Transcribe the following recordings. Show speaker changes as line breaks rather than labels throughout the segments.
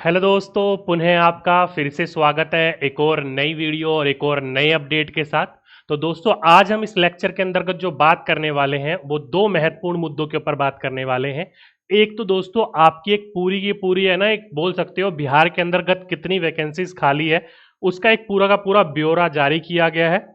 Hello दोस्तों, पुनः आपका फिर से स्वागत है एक और नई वीडियो और एक और नए अपडेट के साथ। तो दोस्तों, आज हम इस लेक्चर के अंतर्गत जो बात करने वाले हैं वो दो महत्वपूर्ण मुद्दों के ऊपर बात करने वाले हैं। एक तो दोस्तों आपकी एक पूरी की पूरी है ना, एक बोल सकते हो बिहार के अंतर्गत कितनी वैकेंसीज खाली है उसका एक पूरा का पूरा ब्यौरा जारी किया गया है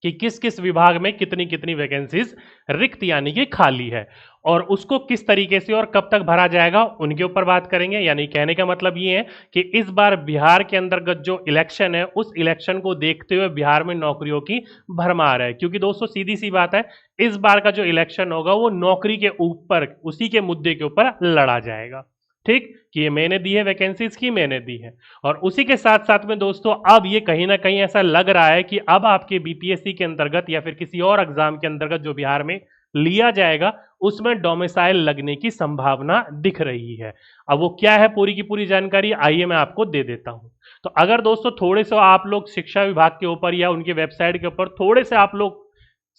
कि किस किस विभाग में कितनी कितनी वैकेंसीज रिक्त यानी कि खाली है, और उसको किस तरीके से और कब तक भरा जाएगा उनके ऊपर बात करेंगे। यानी कहने का मतलब ये है कि इस बार बिहार के अंतर्गत जो इलेक्शन है उस इलेक्शन को देखते हुए बिहार में नौकरियों की भरमार है, क्योंकि दोस्तों सीधी सी बात है, इस बार का जो इलेक्शन होगा वो नौकरी के ऊपर, उसी के मुद्दे के ऊपर लड़ा जाएगा। ठीक कि ये मैंने दी है वैकेंसीज की, मैंने दी है। और उसी के साथ साथ में दोस्तों अब ये कहीं ना कहीं ऐसा लग रहा है कि अब आपके बीपीएससी के अंतर्गत या फिर किसी और एग्जाम के अंतर्गत जो बिहार में लिया जाएगा उसमें डोमिसाइल लगने की संभावना दिख रही है। अब वो क्या है पूरी की पूरी जानकारी आइए मैं आपको दे देता हूं। तो अगर दोस्तों थोड़े से आप लोग शिक्षा विभाग के ऊपर या उनके वेबसाइट के ऊपर थोड़े से आप लोग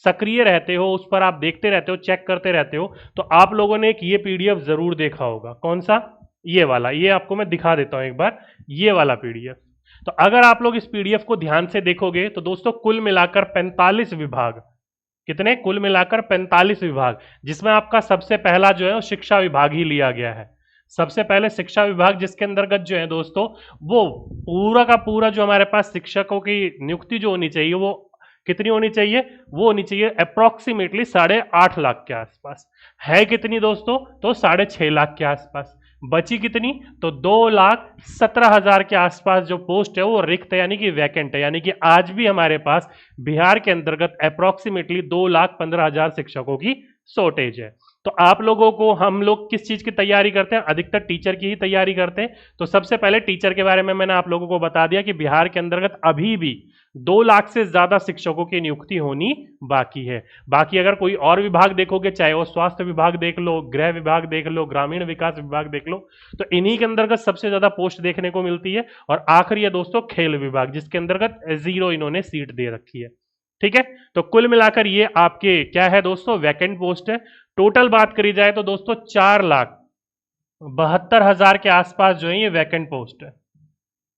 सक्रिय रहते हो, उस पर आप देखते रहते हो, चेक करते रहते हो, तो आप लोगों ने एक ये पीडीएफ जरूर देखा होगा। कौन सा? ये वाला। ये आपको मैं दिखा देता हूं एक बार, ये वाला पीडीएफ। तो अगर आप लोग इस पीडीएफ को ध्यान से देखोगे तो दोस्तों कुल मिलाकर 45 विभाग, कितने? कुल मिलाकर 45 विभाग, जिसमें आपका सबसे पहला जो है वो शिक्षा विभाग ही लिया गया है। सबसे पहले शिक्षा विभाग, जिसके अंतर्गत जो है दोस्तों वो पूरा का पूरा जो हमारे पास शिक्षकों की नियुक्ति जो होनी चाहिए वो कितनी होनी चाहिए? वो होनी चाहिए अप्रोक्सीमेटली 8.5 लाख के आसपास। है कितनी दोस्तों? तो 6.5 लाख के आसपास। बची कितनी? तो 2,17,000 के आसपास जो पोस्ट है वो रिक्त है यानी कि वैकेंट है। यानी कि आज भी हमारे पास बिहार के अंतर्गत अप्रोक्सीमेटली 2,15,000 शिक्षकों की शॉर्टेज है। तो आप लोगों को, हम लोग किस चीज की तैयारी करते हैं? अधिकतर टीचर की ही तैयारी करते हैं। तो सबसे पहले टीचर के बारे में मैंने आप लोगों को बता दिया कि बिहार के अंतर्गत अभी भी 2 लाख से ज्यादा शिक्षकों की नियुक्ति होनी बाकी है। बाकी अगर कोई और विभाग देखोगे, चाहे वो स्वास्थ्य विभाग देख लो, गृह विभाग देख लो, ग्रामीण विकास विभाग देख लो, तो इन्हीं के अंतर्गत सबसे ज्यादा पोस्ट देखने को मिलती है। और आखिरी है दोस्तों खेल विभाग, जिसके अंतर्गत 0 इन्होंने सीट दे रखी है। ठीक है, तो कुल मिलाकर ये आपके क्या है दोस्तों? वैकेंट पोस्ट है। टोटल बात करी जाए तो दोस्तों 4,72,000 के आसपास जो है ये वैकेंट पोस्ट है।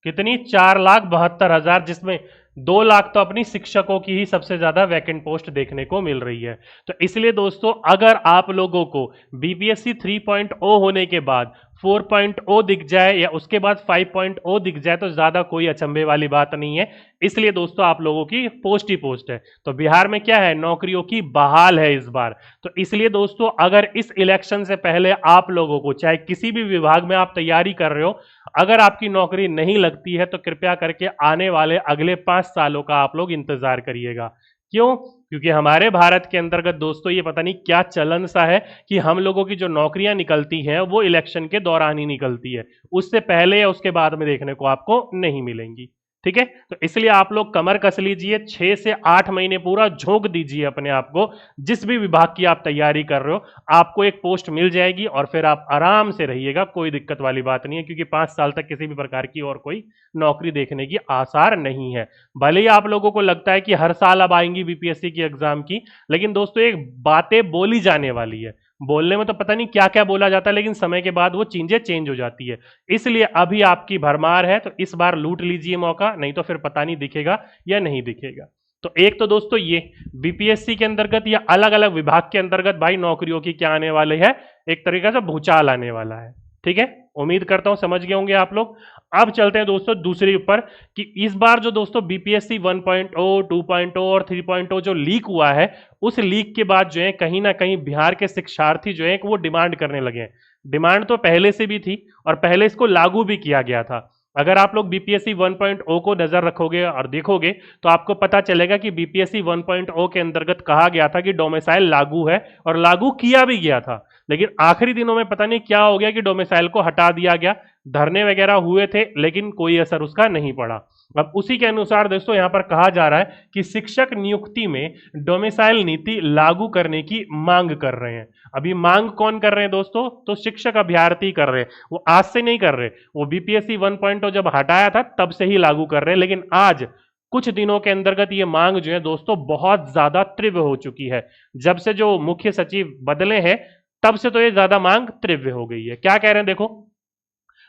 कितनी? 4,72,000, जिसमें 2 लाख तो अपनी शिक्षकों की ही सबसे ज्यादा वैकेंट पोस्ट देखने को मिल रही है। तो इसलिए दोस्तों अगर आप लोगों को बीपीएससी 3.0 होने के बाद 4.0 दिख जाए या उसके बाद 5.0 दिख जाए तो ज्यादा कोई अचंभे वाली बात नहीं है। इसलिए दोस्तों आप लोगों की पोस्ट ही पोस्ट है। तो बिहार में क्या है? नौकरियों की बहाल है इस बार। तो इसलिए दोस्तों अगर इस इलेक्शन से पहले आप लोगों को, चाहे किसी भी विभाग में आप तैयारी कर रहे हो, अगर आपकी नौकरी नहीं लगती है तो कृपया करके आने वाले अगले 5 सालों का आप लोग इंतजार करिएगा। क्यों? क्योंकि हमारे भारत के अंतर्गत दोस्तों ये पता नहीं क्या चलन सा है कि हम लोगों की जो नौकरियां निकलती हैं वो इलेक्शन के दौरान ही निकलती है, उससे पहले या उसके बाद में देखने को आपको नहीं मिलेंगी। ठीक है, तो इसलिए आप लोग कमर कस लीजिए, 6 से 8 महीने पूरा झोंक दीजिए अपने आप को। जिस भी विभाग की आप तैयारी कर रहे हो आपको एक पोस्ट मिल जाएगी और फिर आप आराम से रहिएगा, कोई दिक्कत वाली बात नहीं है, क्योंकि 5 साल तक किसी भी प्रकार की और कोई नौकरी देखने की आसार नहीं है। भले ही आप लोगों को लगता है कि हर साल अब आएंगी बीपीएससी की एग्जाम की, लेकिन दोस्तों एक बातें बोली जाने वाली है। बोलने में तो पता नहीं क्या क्या बोला जाता है, लेकिन समय के बाद वो चीजें चेंज हो जाती है। इसलिए अभी आपकी भरमार है, तो इस बार लूट लीजिए मौका, नहीं तो फिर पता नहीं दिखेगा या नहीं दिखेगा। तो एक तो दोस्तों ये बीपीएससी के अंतर्गत या अलग अलग विभाग के अंतर्गत भाई नौकरियों की क्या आने वाली है, एक तरीके से भूचाल आने वाला है। ठीक है, उम्मीद करता हूं समझ गए होंगे आप लोग। अब चलते हैं दोस्तों दूसरे ऊपर कि इस बार जो दोस्तों बीपीएससी 1.0, 2.0 और 3.0 जो लीक हुआ है, उस लीक के बाद जो है कहीं ना कहीं बिहार के शिक्षार्थी जो है वो डिमांड करने लगे हैं। डिमांड तो पहले से भी थी और पहले इसको लागू भी किया गया था। अगर आप लोग बीपीएससी 1.0 को नजर रखोगे और देखोगे तो आपको पता चलेगा कि बीपीएससी 1.0 के अंतर्गत कहा गया था कि डोमिसाइल लागू है और लागू किया भी गया था, लेकिन आखिरी दिनों में पता नहीं क्या हो गया कि डोमिसाइल को हटा दिया गया। धरने वगैरह हुए थे लेकिन कोई असर उसका नहीं पड़ा। अब उसी के अनुसार दोस्तों यहां पर कहा जा रहा है कि शिक्षक नियुक्ति में डोमिसाइल नीति लागू करने की मांग कर रहे हैं। अभी मांग कौन कर रहे हैं दोस्तों? तो शिक्षक अभ्यर्थी कर रहे हैं। वो आज से नहीं कर रहे, वो बीपीएससी 1.0 जब हटाया था तब से ही लागू कर रहे हैं, लेकिन आज कुछ दिनों के अंतर्गत ये मांग जो है दोस्तों बहुत ज्यादा तीव्र हो चुकी है। जब से जो मुख्य सचिव बदले हैं तब से तो ये ज्यादा मांग तीव्र हो गई है। क्या कह रहे हैं देखो,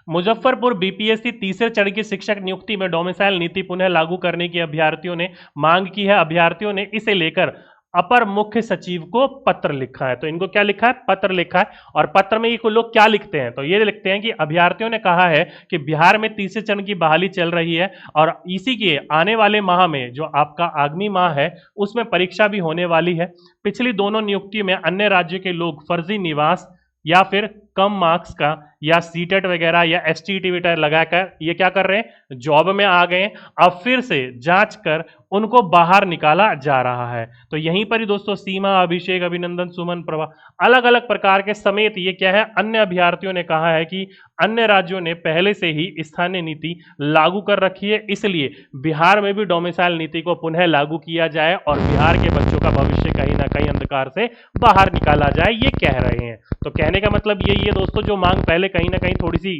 मुजफ्फरपुर बीपीएससी तीसरे चरण की शिक्षक नियुक्ति में डोमिसाइल नीति पुनः लागू करने की अभ्यर्थियों ने मांग की है। अभ्यर्थियों ने इसे लेकर अपर मुख्य सचिव को पत्र लिखा है। तो इनको क्या लिखा है? पत्र लिखा है। और पत्र में ये लोग क्या लिखते हैं? तो ये लिखते हैं कि अभ्यर्थियों ने कहा है कि बिहार में तीसरे चरण की बहाली चल रही है और इसी के आने वाले माह में जो आपका आगामी माह है उसमें परीक्षा भी होने वाली है। पिछली दोनों नियुक्ति में अन्य राज्यों के लोग फर्जी निवास या फिर कम मार्क्स का या सीटेट वगैरह या एसटीटी वगैरह लगाकर ये क्या कर रहे हैं? जॉब में आ गए। अब फिर से जांच कर उनको बाहर निकाला जा रहा है। तो यहीं पर ही दोस्तों सीमा, अभिषेक, अभिनंदन, सुमन, प्रभा अलग अलग प्रकार के समेत ये क्या है, अन्य अभ्यर्थियों ने कहा है कि अन्य राज्यों ने पहले से ही स्थानीय नीति लागू कर रखी है, इसलिए बिहार में भी डोमिसाइल नीति को पुनः लागू किया जाए और बिहार के बच्चों का भविष्य कहीं ना कहीं अंधकार से बाहर निकाला जाए, ये कह रहे हैं। तो कहने का मतलब यही है दोस्तों, जो मांग पहले कहीं ना कहीं थोड़ी सी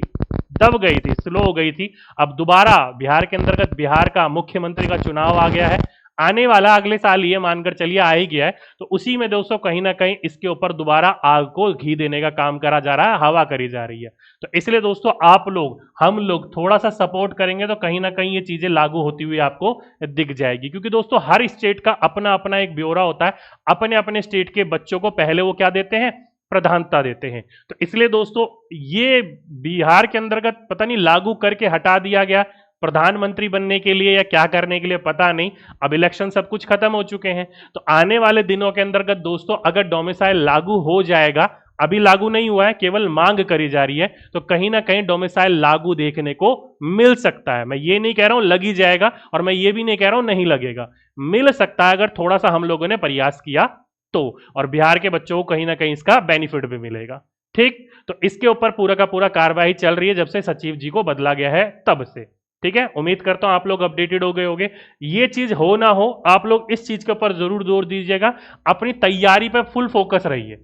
दब गई थी, स्लो हो गई थी, अब दोबारा बिहार के अंतर्गत बिहार का मुख्यमंत्री का चुनाव आ गया है, आने वाला अगले साल ये मानकर चलिए आ ही गया है। तो उसी में दोस्तों कहीं ना कहीं इसके ऊपर दोबारा आग को घी देने का काम करा जा रहा है, हवा करी जा रही है। तो इसलिए दोस्तों आप लोग, हम लोग थोड़ा सा सपोर्ट करेंगे तो कहीं ना कहीं ये चीजें लागू होती हुई आपको दिख जाएगी। क्योंकि दोस्तों हर स्टेट का अपना अपना एक ब्यौरा होता है, अपने अपने स्टेट के बच्चों को पहले वो क्या देते हैं? प्रधानता देते हैं। तो इसलिए दोस्तों ये बिहार के अंतर्गत पता नहीं लागू करके हटा दिया गया, प्रधानमंत्री बनने के लिए या क्या करने के लिए पता नहीं। अब इलेक्शन सब कुछ खत्म हो चुके हैं, तो आने वाले दिनों के अंतर्गत दोस्तों अगर डोमिसाइल लागू हो जाएगा, अभी लागू नहीं हुआ है, केवल मांग करी जा रही है, तो कहीं ना कहीं डोमिसाइल लागू देखने को मिल सकता है। मैं ये नहीं कह रहा हूं लग ही जाएगा और मैं ये भी नहीं कह रहा हूं नहीं लगेगा, मिल सकता है अगर थोड़ा सा हम लोगों ने प्रयास किया तो, और बिहार के बच्चों को कहीं ना कहीं इसका बेनिफिट भी मिलेगा। ठीक, तो इसके ऊपर पूरा का पूरा कार्रवाई चल रही है जब से सचिव जी को बदला गया है तब से। ठीक है, उम्मीद करता हूं आप लोग अपडेटेड हो गए होंगे। ये चीज हो ना हो, आप लोग इस चीज के ऊपर जरूर जोर दीजिएगा, अपनी तैयारी पर फुल फोकस रहिए।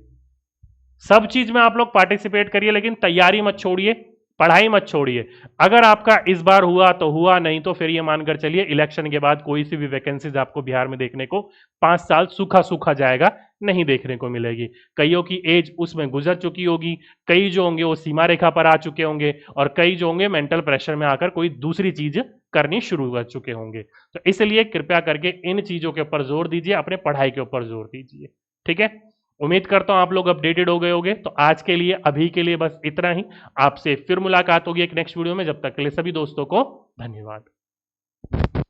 सब चीज में आप लोग पार्टिसिपेट करिए, लेकिन तैयारी मत छोड़िए, पढ़ाई मत छोड़िए। अगर आपका इस बार हुआ तो हुआ, नहीं तो फिर ये मानकर चलिए इलेक्शन के बाद कोई सी भी वैकेंसीज आपको बिहार में देखने को 5 साल सूखा सूखा जाएगा, नहीं देखने को मिलेगी। कईयों की एज उसमें गुजर चुकी होगी, कई जो होंगे वो सीमा रेखा पर आ चुके होंगे और कई जो होंगे मेंटल प्रेशर में आकर कोई दूसरी चीज करनी शुरू कर चुके होंगे। तो इसलिए कृपया करके इन चीजों के ऊपर जोर दीजिए, अपने पढ़ाई के ऊपर जोर दीजिए। ठीक है, उम्मीद करता हूं आप लोग अपडेटेड हो गए होंगे। तो आज के लिए, अभी के लिए बस इतना ही। आपसे फिर मुलाकात होगी एक नेक्स्ट वीडियो में, जब तक के लिए सभी दोस्तों को धन्यवाद।